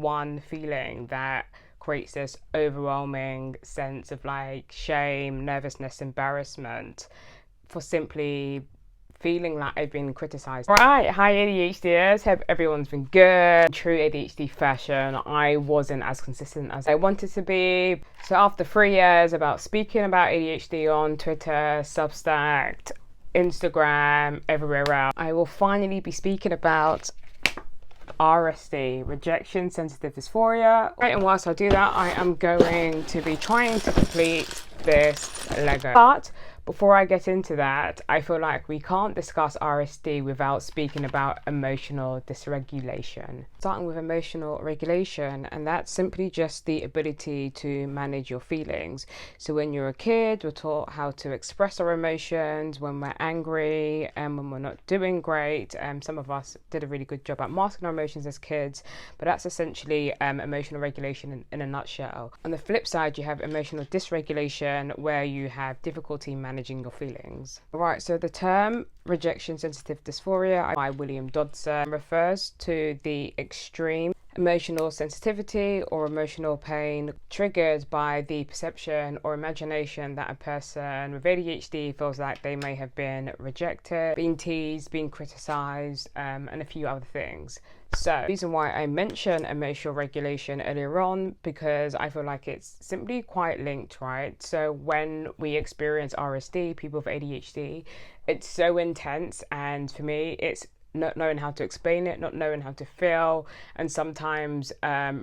one feeling that creates this overwhelming sense of like shame, nervousness, embarrassment for simply feeling like I've been criticised. Right, hi ADHDers, hope everyone's been good. True ADHD fashion, I wasn't as consistent as I wanted to be. So after 3 years about speaking about ADHD on Twitter, Substack, Instagram, everywhere else, I will finally be speaking about RSD, Rejection, Sensitive Dysphoria. Right, and whilst I do that, I am going to be trying to complete this Lego. But before I get into that, I feel like we can't discuss RSD without speaking about emotional dysregulation. Starting with emotional regulation, and that's simply just the ability to manage your feelings. So when you're a kid, we're taught how to express our emotions when we're angry and when we're not doing great. Some of us did a really good job at masking our emotions as kids, but that's essentially emotional regulation in a nutshell. On the flip side, you have emotional dysregulation, where you have difficulty managing your feelings. Right, so the term rejection sensitive dysphoria by William Dodson refers to the extreme emotional sensitivity or emotional pain triggered by the perception or imagination that a person with ADHD feels like they may have been rejected, been teased, been criticized, and a few other things. So the reason why I mention emotional regulation earlier on, because I feel like it's simply quite linked, right? So when we experience RSD, people with ADHD, it's so intense, and for me it's not knowing how to explain it, not knowing how to feel, and sometimes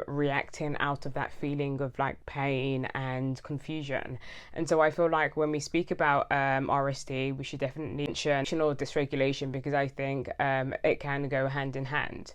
reacting out of that feeling of like pain and confusion. And so I feel like when we speak about RSD, we should definitely mention emotional dysregulation, because I think it can go hand in hand.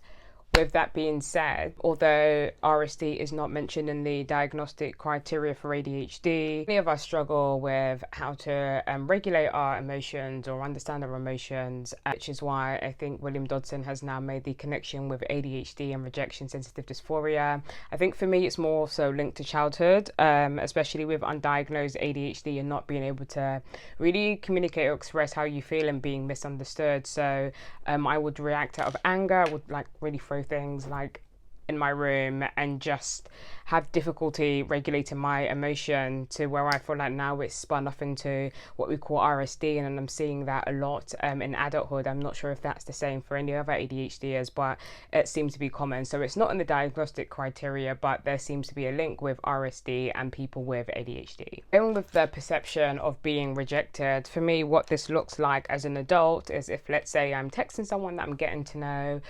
With that being said, although RSD is not mentioned in the diagnostic criteria for ADHD, many of us struggle with how to regulate our emotions or understand our emotions, which is why I think William Dodson has now made the connection with ADHD and rejection sensitive dysphoria. I think for me it's more so linked to childhood, especially with undiagnosed ADHD and not being able to really communicate or express how you feel and being misunderstood. So I would react out of anger, I would like really throw things like in my room and just have difficulty regulating my emotion, to where I feel like now it's spun off into what we call RSD, and I'm seeing that a lot in adulthood. I'm not sure if that's the same for any other ADHDers, but it seems to be common. So it's not in the diagnostic criteria, but there seems to be a link with RSD and people with ADHD. Going with the perception of being rejected, for me what this looks like as an adult is if, let's say, I'm texting someone that I'm getting to know,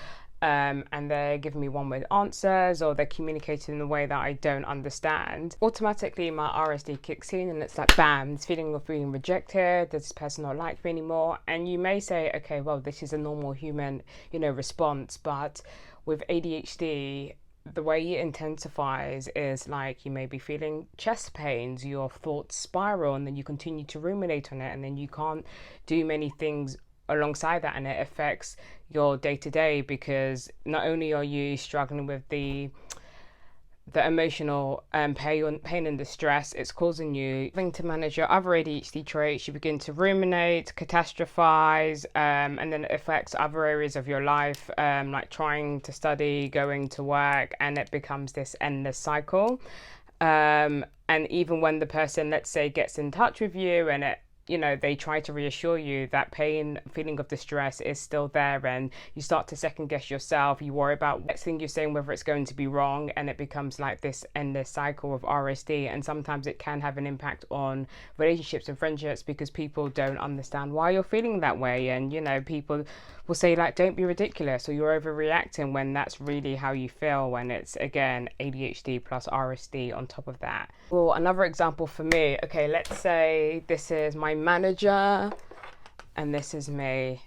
and they're giving me one-word answers, or they're communicating in a way that I don't understand, automatically my RSD kicks in, and it's like bam, this feeling of being rejected, does this person not like me anymore? And you may say, okay, well, this is a normal human, response, but with ADHD, the way it intensifies is like you may be feeling chest pains, your thoughts spiral, and then you continue to ruminate on it, and then you can't do many things alongside that, and it affects your day-to-day, because not only are you struggling with the emotional pain and distress it's causing you, having to manage your other ADHD traits, you begin to ruminate, catastrophize, and then it affects other areas of your life, like trying to study, going to work, and it becomes this endless cycle. And even when the person, let's say, gets in touch with you and they try to reassure you, that pain, feeling of distress is still there, and you start to second guess yourself. You worry about next thing you're saying, whether it's going to be wrong, and it becomes like this endless cycle of RSD. And sometimes it can have an impact on relationships and friendships, because people don't understand why you're feeling that way. And people will say like, don't be ridiculous, or you're overreacting, when that's really how you feel, when it's, again, ADHD plus RSD on top of that. Well, another example for me, okay, let's say this is my manager and this is me.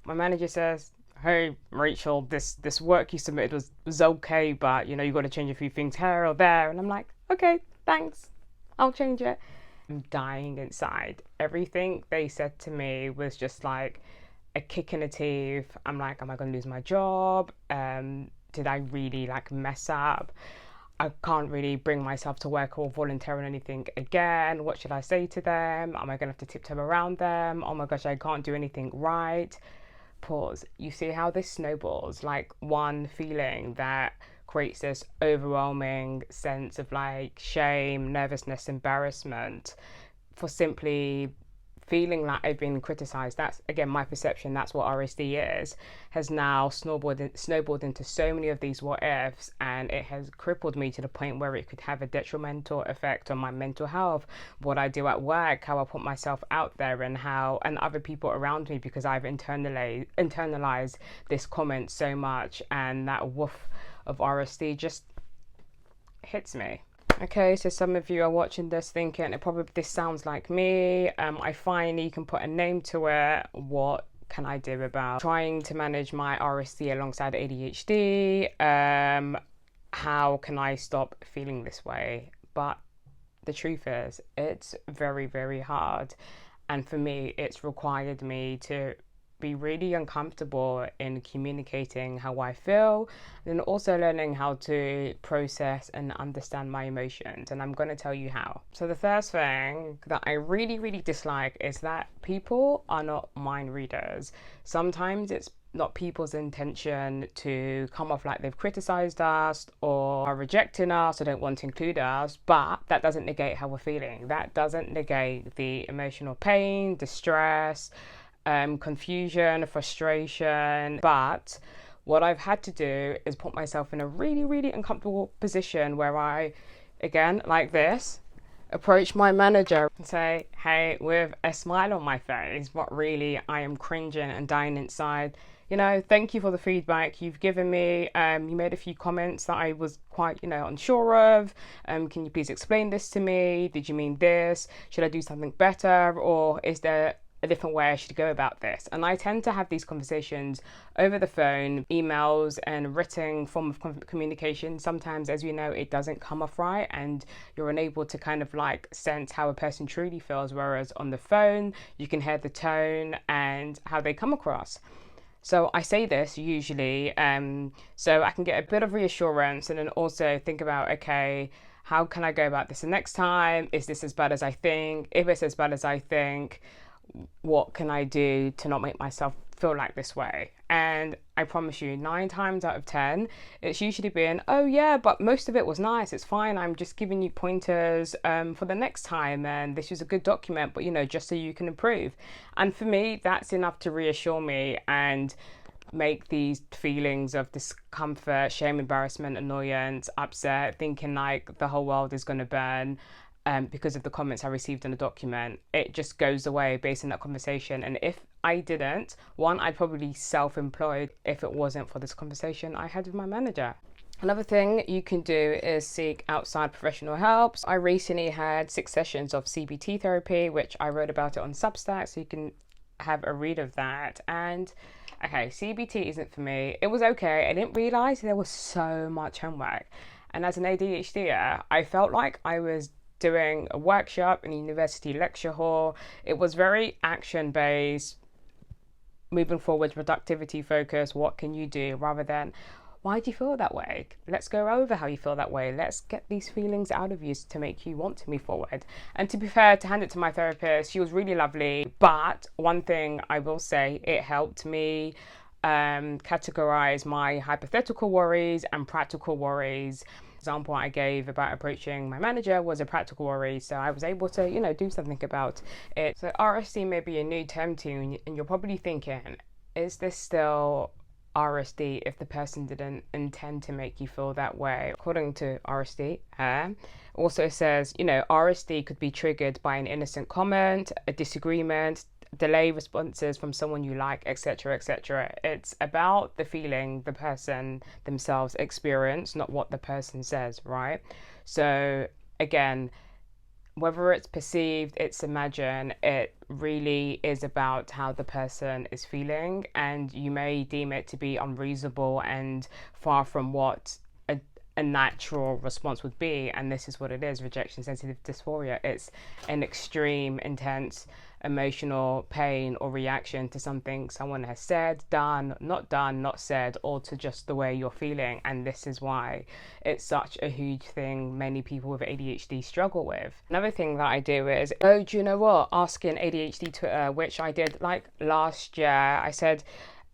My manager says, hey Rachel, this work you submitted was okay, but you got to change a few things here or there. And I'm like, okay, thanks, I'll change it. I'm dying inside. Everything they said to me was just like a kick in the teeth. I'm like, am I going to lose my job? Did I really mess up? I can't really bring myself to work or volunteer on anything again. What should I say to them? Am I going to have to tiptoe around them? Oh my gosh, I can't do anything right. Pause. You see how this snowballs? Like one feeling that creates this overwhelming sense of like shame, nervousness, embarrassment for simply feeling like I've been criticized. That's again my perception, that's what RSD is, has now snowballed into so many of these what ifs, and it has crippled me to the point where it could have a detrimental effect on my mental health, what I do at work, how I put myself out there, and other people around me, because I've internalized this comment so much, and that woof of RSD just hits me. Okay, so some of you are watching this thinking this sounds like me. I finally can put a name to it. What can I do about trying to manage my RSD alongside ADHD? How can I stop feeling this way? But the truth is, it's very, very hard. And for me, it's required me to be really uncomfortable in communicating how I feel, and also learning how to process and understand my emotions. And I'm going to tell you how. So the first thing that I really, really dislike is that people are not mind readers. Sometimes it's not people's intention to come off like they've criticized us or are rejecting us or don't want to include us, but that doesn't negate how we're feeling. That doesn't negate the emotional pain, distress, confusion, frustration. But what I've had to do is put myself in a really, really uncomfortable position where I, again, like this, approach my manager and say, hey, with a smile on my face, but really I am cringing and dying inside. You know, thank you for the feedback you've given me. You made a few comments that I was quite, unsure of. Can you please explain this to me? Did you mean this? Should I do something better? Or is there a different way I should go about this? And I tend to have these conversations over the phone, emails, and written form of communication. Sometimes, as you know, it doesn't come off right, and you're unable to kind of like sense how a person truly feels, whereas on the phone you can hear the tone and how they come across. So I say this usually so I can get a bit of reassurance, and then also think about, okay, how can I go about this the next time? Is this as bad as I think? If it's as bad as I think, what can I do to not make myself feel like this way? And I promise you, 9 times out of 10, it's usually been, oh yeah, but most of it was nice, it's fine, I'm just giving you pointers for the next time, and this was a good document, but just so you can improve. And for me, that's enough to reassure me and make these feelings of discomfort, shame, embarrassment, annoyance, upset, thinking like the whole world is going to burn because of the comments I received in the document. It just goes away based on that conversation. And if I didn't, one, I'd probably be self-employed if it wasn't for this conversation I had with my manager. Another thing you can do is seek outside professional help. I recently had 6 sessions of CBT therapy, which I wrote about it on Substack, so you can have a read of that. And okay, CBT isn't for me. It was okay. I didn't realize there was so much homework. And as an ADHDer, I felt like I was doing a workshop in a university lecture hall. It was very action-based, moving forward, productivity focused, what can you do, rather than, why do you feel that way? Let's go over how you feel that way. Let's get these feelings out of you to make you want to move forward. And to be fair, to hand it to my therapist, she was really lovely. But one thing I will say, it helped me categorize my hypothetical worries and practical worries. Example I gave about approaching my manager was a practical worry, so I was able to do something about it. So RSD may be a new term to you, and you're probably thinking, is this still RSD if the person didn't intend to make you feel that way? According to RSD, also says RSD could be triggered by an innocent comment, a disagreement, delay responses from someone you like, etc., etc. It's about the feeling the person themselves experience, not what the person says, right? So again, whether it's perceived, it's imagined, it really is about how the person is feeling, and you may deem it to be unreasonable and far from what a natural response would be. And this is what it is: rejection sensitive dysphoria. It's an extreme, intense emotional pain or reaction to something someone has said, done, not said, or to just the way you're feeling. And this is why it's such a huge thing many people with ADHD struggle with. Another thing that I do is, do you know what, asking ADHD Twitter, which I did like last year. I said,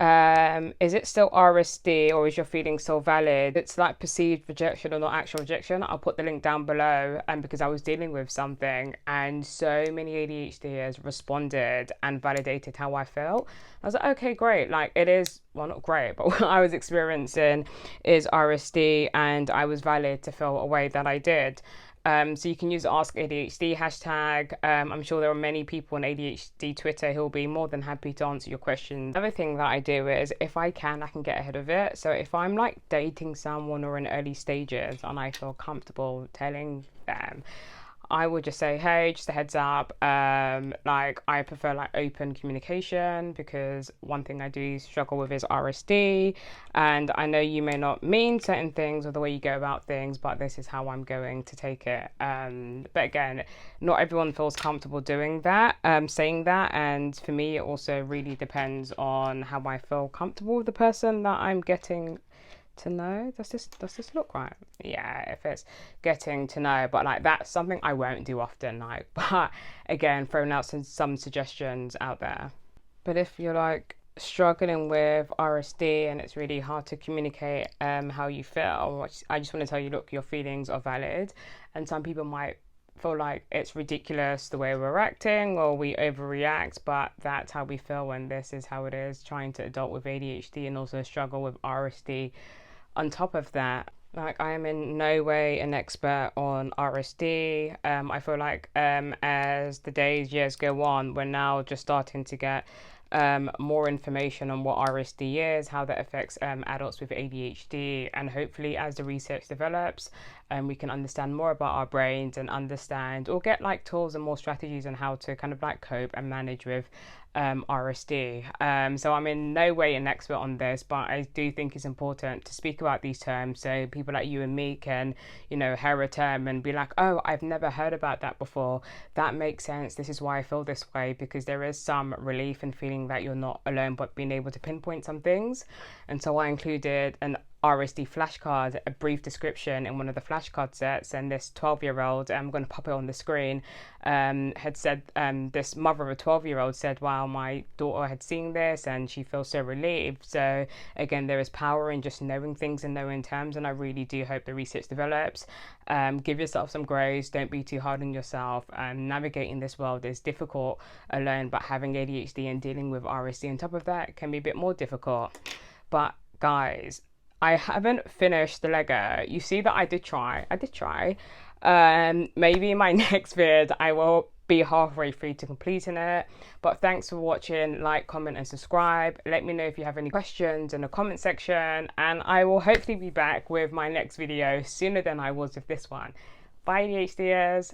Is it still RSD or is your feeling still valid? It's like perceived rejection or not actual rejection. I'll put the link down below, because I was dealing with something and so many ADHDers responded and validated how I felt. I was like, okay, great. Like, it is, well, not great, but what I was experiencing is RSD and I was valid to feel a way that I did. So you can use the Ask ADHD hashtag. I'm sure there are many people on ADHD Twitter who'll be more than happy to answer your questions. Another thing that I do is, if I can get ahead of it. So if I'm like dating someone or in early stages and I feel comfortable telling them, I would just say, hey, just a heads up. Like, I prefer like open communication, because one thing I do struggle with is RSD, and I know you may not mean certain things or the way you go about things, but this is how I'm going to take it. But again, not everyone feels comfortable doing that, saying that, and for me, it also really depends on how I feel comfortable with the person that I'm getting to know. Does this look right? Yeah, if it's getting to know, but like, that's something I won't do often, like, but again, throwing out some suggestions out there. But if you're like struggling with RSD and it's really hard to communicate how you feel, I just want to tell you, look, your feelings are valid, and some people might feel like it's ridiculous the way we're acting or we overreact, but that's how we feel and this is how it is, trying to adult with ADHD and also struggle with RSD on top of that. Like, I am in no way an expert on RSD. I feel like as the years go on, we're now just starting to get more information on what RSD is, how that affects adults with ADHD, and hopefully as the research develops, we can understand more about our brains and understand or get like tools and more strategies on how to kind of like cope and manage with RSD. So I'm in no way an expert on this, but I do think it's important to speak about these terms so people like you and me can, hear a term and be like, oh, I've never heard about that before. That makes sense. This is why I feel this way, because there is some relief in feeling that you're not alone, but being able to pinpoint some things. And so I included an RSD flashcard, a brief description in one of the flashcard sets, and this 12-year-old, I'm going to pop it on the screen, had said, this mother of a 12-year-old said, wow, my daughter had seen this and she feels so relieved. So again, there is power in just knowing things and knowing terms, and I really do hope the research develops. Give yourself some grace, don't be too hard on yourself. Navigating this world is difficult alone, but having ADHD and dealing with RSD on top of that can be a bit more difficult. But guys, I haven't finished the Lego. You see that I did try. Maybe in my next vid I will be halfway through to completing it. But thanks for watching. Like, comment and subscribe. Let me know if you have any questions in the comment section, and I will hopefully be back with my next video sooner than I was with this one. Bye ADHDers.